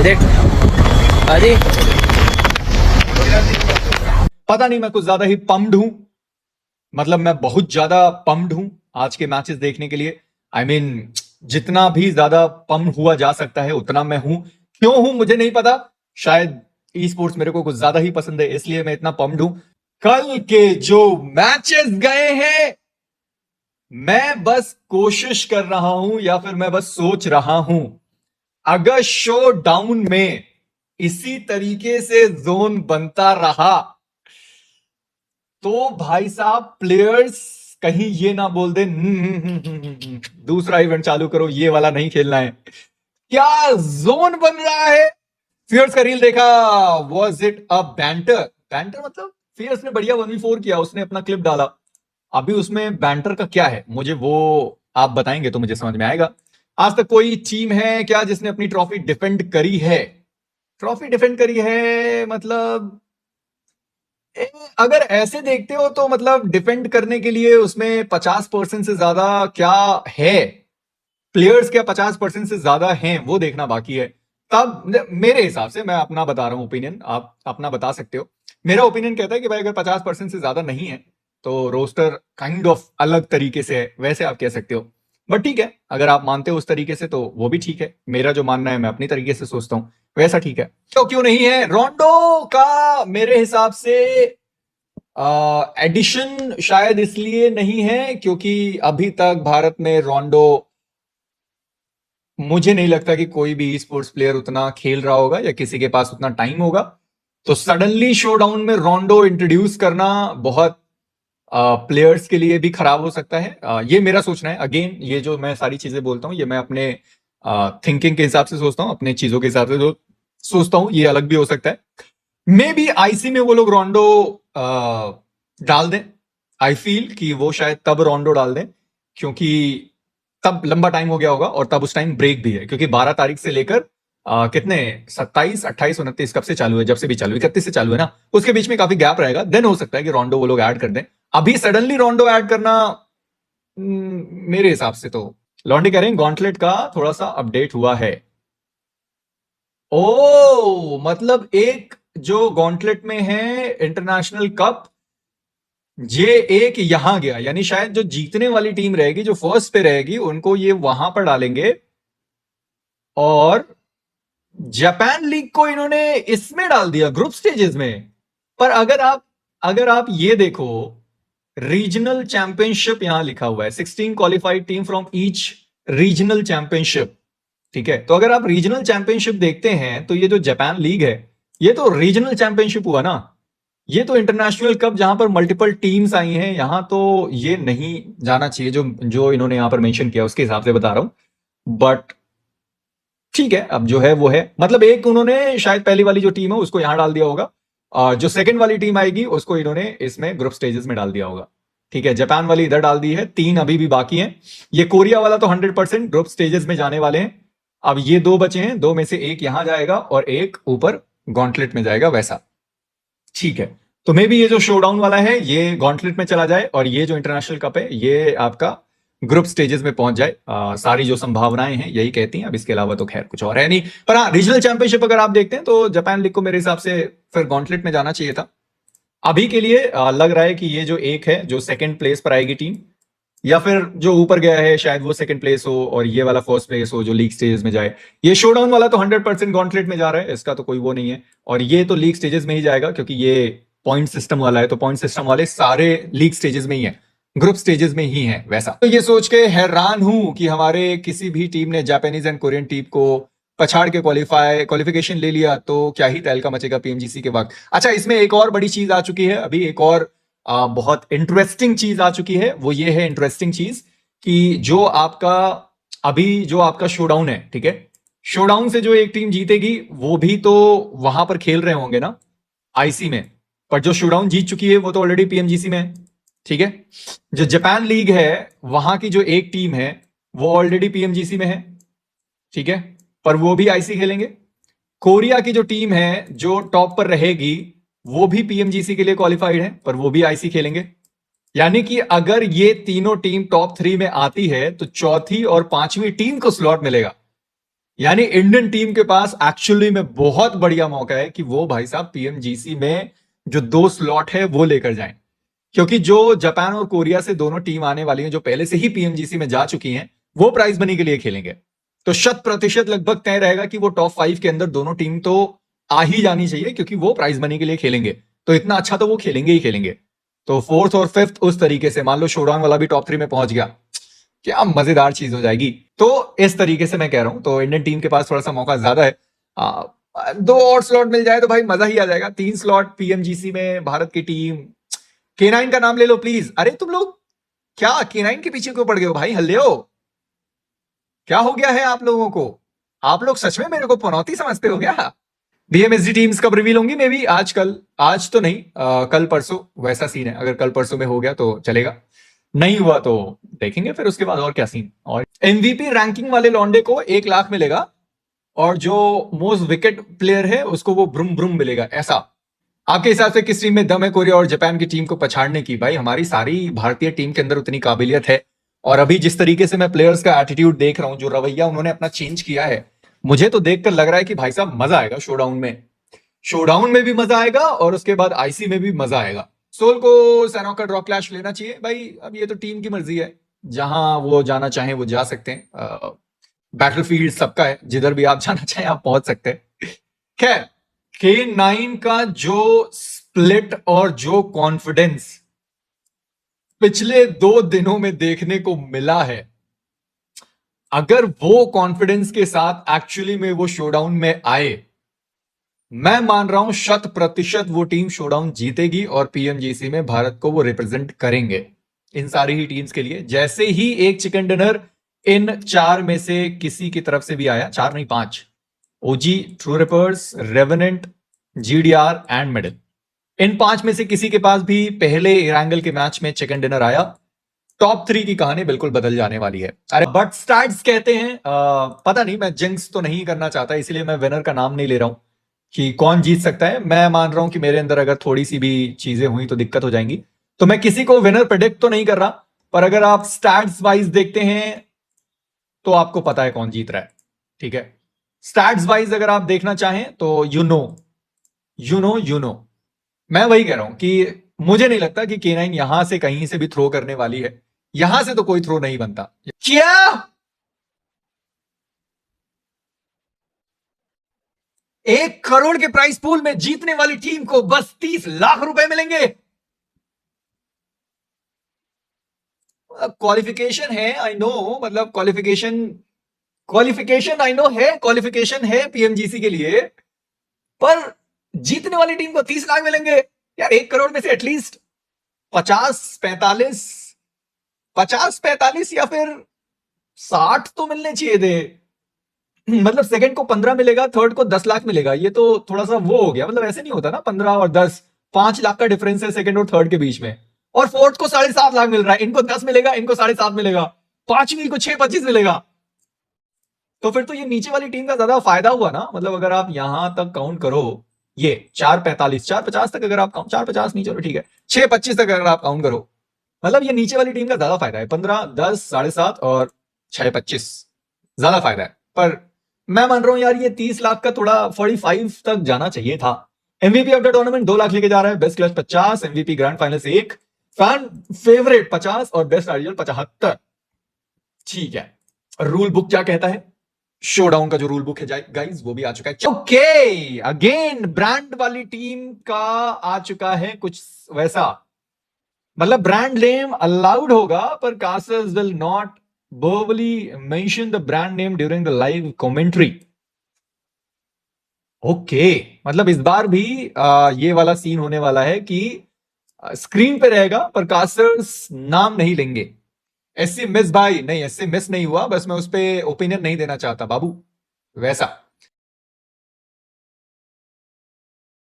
देख अरे पता नहीं, मैं कुछ ज्यादा ही पम्ड हूं। मतलब मैं बहुत ज्यादा पम्ड हूं आज के मैचेस देखने के लिए। आई मीन जितना भी ज्यादा पम्ड हुआ जा सकता है उतना मैं हूं। क्यों हूं मुझे नहीं पता। शायद ई स्पोर्ट्स मेरे को कुछ ज्यादा ही पसंद है, इसलिए मैं इतना पम्ड हूं। कल के जो मैचेस गए हैं, मैं बस कोशिश कर रहा हूं या फिर मैं बस सोच रहा हूं, अगर शो डाउन में इसी तरीके से जोन बनता रहा तो भाई साहब प्लेयर्स कहीं ये ना बोल दे दूसरा इवेंट चालू करो, ये वाला नहीं खेलना है। क्या जोन बन रहा है। फियर्स का रील देखा, was it a banter. Banter मतलब फियर्स ने बढ़िया 1v4 किया, उसने अपना क्लिप डाला। अभी उसमें बैंटर का क्या है, मुझे वो आप बताएंगे तो मुझे समझ में आएगा। आज तक कोई टीम है क्या जिसने अपनी ट्रॉफी डिफेंड करी है। ट्रॉफी डिफेंड करी है मतलब अगर ऐसे देखते हो तो मतलब डिफेंड करने के लिए उसमें 50% से ज्यादा क्या है, प्लेयर्स क्या 50% से ज्यादा हैं वो देखना बाकी है। तब मेरे हिसाब से, मैं अपना बता रहा हूं ओपिनियन, आप अपना बता सकते हो। मेरा ओपिनियन कहता है कि भाई अगर 50% से ज्यादा नहीं है तो रोस्टर काइंड ऑफ अलग तरीके से है, वैसे आप कह सकते हो। बट ठीक है, अगर आप मानते हो उस तरीके से तो वो भी ठीक है। मेरा जो मानना है मैं अपनी तरीके से सोचता हूं, वैसा ठीक है। तो क्यों नहीं है रोंडो का मेरे हिसाब से एडिशन शायद इसलिए नहीं है क्योंकि अभी तक भारत में रोंडो, मुझे नहीं लगता कि कोई भी स्पोर्ट्स प्लेयर उतना खेल रहा होगा या किसी के पास उतना टाइम होगा। तो सडनली शोडाउन में रोंडो इंट्रोड्यूस करना बहुत प्लेयर्स के लिए भी खराब हो सकता है। ये मेरा सोचना है। अगेन ये जो मैं सारी चीजें बोलता हूँ ये मैं अपने थिंकिंग के हिसाब से सोचता हूँ, अपने चीजों के हिसाब से जो सोचता हूँ, ये अलग भी हो सकता है। मे बी आईसी में वो लोग रोंडो डाल दें। आई फील कि वो शायद तब रोंडो डाल दें क्योंकि तब लंबा टाइम हो गया होगा और तब उस टाइम ब्रेक भी है, क्योंकि 12 तारीख से लेकर कितने 27 28 29 कब से चालू है, जब से भी चालू है 31 से चालू है ना, उसके बीच में काफी गैप रहेगा। देन हो सकता है कि रोंडो वो लोग ऐड कर दें। अभी सडनली रोंडो ऐड करना मेरे हिसाब से तो, लॉन्डी कह रहे हैं गॉन्टलेट का थोड़ा सा अपडेट हुआ है। ओ मतलब एक जो गॉन्टलेट में है इंटरनेशनल कप, ये एक यहां गया, यानी शायद जो जीतने वाली टीम रहेगी जो फर्स्ट पे रहेगी उनको ये वहां पर डालेंगे और जापान लीग को इन्होंने इसमें डाल दिया ग्रुप स्टेजेस में। पर अगर आप ये देखो, रीजनल चैंपियनशिप यहां लिखा हुआ है, 16 qualified team from each regional championship. ठीक है, तो अगर आप रीजनल चैंपियनशिप देखते हैं तो ये जो जापान लीग है ये तो रीजनल चैंपियनशिप हुआ ना। ये तो इंटरनेशनल कप जहां पर मल्टीपल टीम्स आई हैं, यहां तो ये नहीं जाना चाहिए जो जो इन्होंने यहां पर मेंशन किया, उसके हिसाब से बता रहा हूं। बट ठीक है, अब जो है वो है। मतलब एक उन्होंने शायद पहली वाली जो टीम है उसको यहां डाल दिया होगा और जो सेकंड वाली टीम आएगी उसको इन्होंने इसमें ग्रुप स्टेजेस में डाल दिया होगा। ठीक है, जापान वाली इधर डाल दी है, 3 अभी भी बाकी हैं। ये कोरिया वाला तो 100% ग्रुप स्टेजेस में जाने वाले हैं। अब ये 2 बचे हैं, 2 में से एक यहां जाएगा और एक ऊपर गॉन्टलेट में जाएगा, वैसा। ठीक है, तो मे बी ये जो शोडाउन वाला है ये गॉन्टलेट में चला जाए और ये जो इंटरनेशनल कप है ये आपका ग्रुप स्टेजेस में पहुंच जाए। सारी जो संभावनाएं हैं यही कहती हैं। अब इसके अलावा तो खैर कुछ और है नहीं। पर हाँ, रीजनल चैंपियनशिप अगर आप देखते हैं तो जापान लीग को मेरे हिसाब से फिर गॉन्टलेट में जाना चाहिए था। अभी के लिए लग रहा है कि ये जो एक है जो सेकंड प्लेस पर आएगी टीम, या फिर जो ऊपर गया है शायद वो सेकंड प्लेस हो और ये वाला फर्स्ट प्लेस हो जो लीग स्टेजेस में जाए। ये शोडाउन वाला तो 100% गॉन्टलेट में जा रहा है, इसका तो कोई वो नहीं है। और ये तो लीग स्टेजेस में ही जाएगा क्योंकि ये पॉइंट सिस्टम वाला है, तो पॉइंट सिस्टम वाले सारे लीग स्टेजेस में ही है, ग्रुप स्टेजेस में ही है वैसा। तो ये सोच के हैरान हूं कि हमारे किसी भी टीम ने जापानीज एंड कोरियन टीम को पछाड़ के क्वालिफिकेशन ले लिया तो क्या ही तहलका मचेगा पीएमजीसी के वक्त। अच्छा, इसमें एक और बड़ी चीज आ चुकी है, अभी एक और बहुत इंटरेस्टिंग चीज आ चुकी है। वो ये है इंटरेस्टिंग चीज कि जो आपका शोडाउन है, ठीक है, शोडाउन से जो एक टीम जीतेगी वो भी तो वहां पर खेल रहे होंगे ना आईसी में। पर जो शोडाउन जीत चुकी है वो तो ऑलरेडी पीएमजीसी में है। ठीक है, जो जापान लीग है वहां की जो एक टीम है वो ऑलरेडी पीएमजीसी में है। ठीक है, पर वो भी आईसी खेलेंगे। कोरिया की जो टीम है जो टॉप पर रहेगी वो भी पीएमजीसी के लिए क्वालिफाइड है, पर वो भी आईसी खेलेंगे। यानी कि अगर ये तीनों टीम टॉप 3 में आती है तो चौथी और पांचवी टीम को स्लॉट मिलेगा। यानी इंडियन टीम के पास एक्चुअली में बहुत बढ़िया मौका है कि वो भाई साहब पीएमजीसी में जो 2 स्लॉट है वो लेकर जाएं, क्योंकि जो जापान और कोरिया से दोनों टीम आने वाली हैं जो पहले से ही पीएमजीसी में जा चुकी हैं, वो प्राइज मनी के लिए खेलेंगे। तो 100% लगभग तय रहेगा कि वो टॉप 5 के अंदर दोनों टीम तो आ ही जानी चाहिए, क्योंकि वो प्राइज मनी के लिए खेलेंगे। तो इतना अच्छा तो वो खेलेंगे ही खेलेंगे। तो 4th और 5th उस तरीके से, मान लो शोडाउन वाला भी टॉप 3 में पहुंच गया, क्या मजेदार चीज हो जाएगी। तो इस तरीके से मैं कह रहा हूं, तो इंडियन टीम के पास थोड़ा सा मौका ज्यादा है। 2 और स्लॉट मिल जाए तो भाई मजा ही आ जाएगा। 3 स्लॉट पीएमजीसी में भारत की टीम। K9 का नाम ले लो प्लीज। अरे तुम लोग क्या K9 के पीछे क्यों पड़ गए हो भाई, हल्ले हो? क्या हो गया है आप लोगों को? आप लोग सच में मेरे को पनौती समझते हो क्या? बीएमएसडी टीम्स कब रिवील होंगी? मे बी आज कल, आज तो नहीं, कल परसों वैसा सीन है। अगर कल परसों में हो गया तो चलेगा, नहीं हुआ तो देखेंगे फिर उसके बाद और क्या सीन। और एमवीपी रैंकिंग वाले लौंडे को 1 लाख मिलेगा, और जो मोस्ट विकेट प्लेयर है उसको वो ब्रुम ब्रुम मिलेगा। ऐसा आपके हिसाब से किस टीम में दम है कोरिया और जापान की टीम को पछाड़ने की? भाई हमारी सारी भारतीय टीम के अंदर उतनी काबिलियत है। और अभी जिस तरीके से मैं प्लेयर्स का एटीट्यूड देख रहा हूं, जो रवैया उन्होंने अपना चेंज किया है, मुझे तो देखकर लग रहा है कि भाई साहब मजा आएगा शोडाउन में। शोडाउन में भी मजा आएगा और उसके बाद आईसी में भी मजा आएगा। सोल को सैनो का ड्रॉ क्लैश लेना चाहिए भाई। अब ये तो टीम की मर्जी है, जहां वो जाना चाहें वो जा सकते हैं। बैटलफील्ड सबका है, जिधर भी आप जाना चाहें आप पहुंच सकते हैं। खैर, K9 का जो स्प्लिट और जो कॉन्फिडेंस पिछले 2 दिनों में देखने को मिला है, अगर वो कॉन्फिडेंस के साथ एक्चुअली में वो शोडाउन में आए, मैं मान रहा हूं 100% वो टीम शोडाउन जीतेगी और पीएमजीसी में भारत को वो रिप्रेजेंट करेंगे। इन सारी ही टीम्स के लिए जैसे ही एक चिकन डिनर इन 4 में से किसी की तरफ से भी आया, 4 नहीं 5, OG, True Rippers, Revenant, GDR and middle, इन 5 में से किसी के पास भी पहले एंगल के मैच में चिकन डिनर आया, टॉप 3 की कहानी बिल्कुल बदल जाने वाली है। अरे बट स्टैट्स कहते हैं, पता नहीं, मैं जिंक्स तो नहीं करना चाहता, इसलिए मैं विनर का नाम नहीं ले रहा हूं कि कौन जीत सकता है। मैं मान रहा हूं कि मेरे अंदर अगर थोड़ी सी भी चीजें हुई तो दिक्कत हो जाएंगी, तो मैं किसी को विनर प्रेडिक्ट तो नहीं कर रहा। पर अगर आप स्टैट्स वाइज देखते हैं तो आपको पता है कौन जीत रहा है, ठीक है। स्टैट्स वाइज अगर आप देखना चाहें तो यू नो मैं वही कह रहा हूं कि मुझे नहीं लगता कि K9 यहां से कहीं से भी थ्रो करने वाली है। यहां से तो कोई थ्रो नहीं बनता। क्या 1 करोड़ के प्राइस पूल में जीतने वाली टीम को बस 30 लाख रुपए मिलेंगे? क्वालिफिकेशन है, आई नो, मतलब क्वालिफिकेशन आई नो है, क्वालिफिकेशन है पीएमजीसी के लिए, पर जीतने वाली टीम को 30 लाख मिलेंगे यार। 1 करोड़ में से एटलीस्ट 50 45, 50 45 या फिर 60 तो मिलने चाहिए थे। मतलब सेकंड को 15 मिलेगा, थर्ड को 10 लाख मिलेगा, ये तो थोड़ा सा वो हो गया। मतलब ऐसे नहीं होता ना, 15 और 10, 5 लाख का डिफरेंस है सेकंड और थर्ड के बीच में। और फोर्थ को 7.5 लाख मिल रहा है, इनको 10 मिलेगा, इनको 7.5 मिलेगा, पांचवी को 6.25 मिलेगा। तो फिर तो ये नीचे वाली टीम का ज्यादा फायदा हुआ ना। मतलब अगर आप यहां तक काउंट करो, ये 4.45, 4.50 तक अगर आप काउंट, 4.50 नहीं चलो ठीक है, 6.25 तक अगर आप काउंट करो, मतलब ये नीचे वाली टीम का ज्यादा फायदा है। 15, 10, 7.5 और 6.25 ज्यादा फायदा है। पर मैं मान रहा हूं यार, ये 30 लाख का थोड़ा 45 तक जाना चाहिए था। MVP of the tournament 2 lakh लेके जा रहा है, best clutch 50, MVP grand final से 1, फैन फेवरेट 50 और बेस्ट आइडियल 75। ठीक है, रूल बुक क्या कहता है? शोडाउन का जो रूल बुक है गाइस वो भी आ चुका है। ओके, अगेन ब्रांड वाली टीम का आ चुका है कुछ वैसा, मतलब ब्रांड नेम अलाउड होगा, पर casters will not verbally mention the brand name during the live commentary. Okay, मतलब इस बार भी ये वाला सीन होने वाला है कि स्क्रीन पे रहेगा पर कास्टर्स नाम नहीं लेंगे। एससी मिस भाई नहीं, एससी मिस नहीं हुआ, बस मैं उस पर ओपिनियन नहीं देना चाहता बाबू, वैसा।